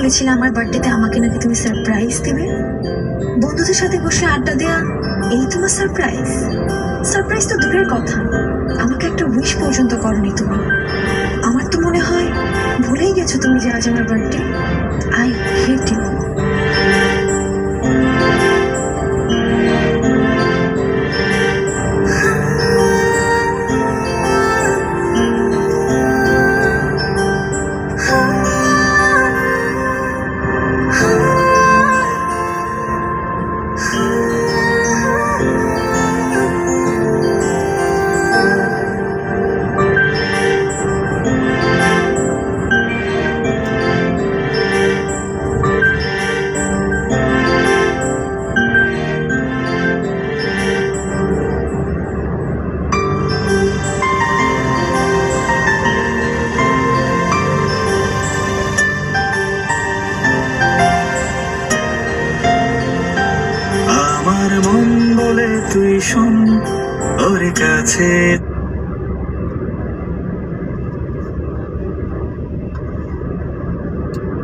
বলেছিলে আমার বার্থডেতে আমাকে নাকি তুমি সারপ্রাইজ দিবে। বন্ধুদের সাথে বসে আড্ডা দেয়া এই তোমার সারপ্রাইজ? সারপ্রাইজ তো দূরের কথা, আমাকে একটা উইশ পর্যন্ত করনি তুমি। আমার তো মনে হয় ভুলেই গেছো তুমি যে আজ আমার বার্থডে। I hate you. আমার মন বলে তুই শোন, ওর কাছে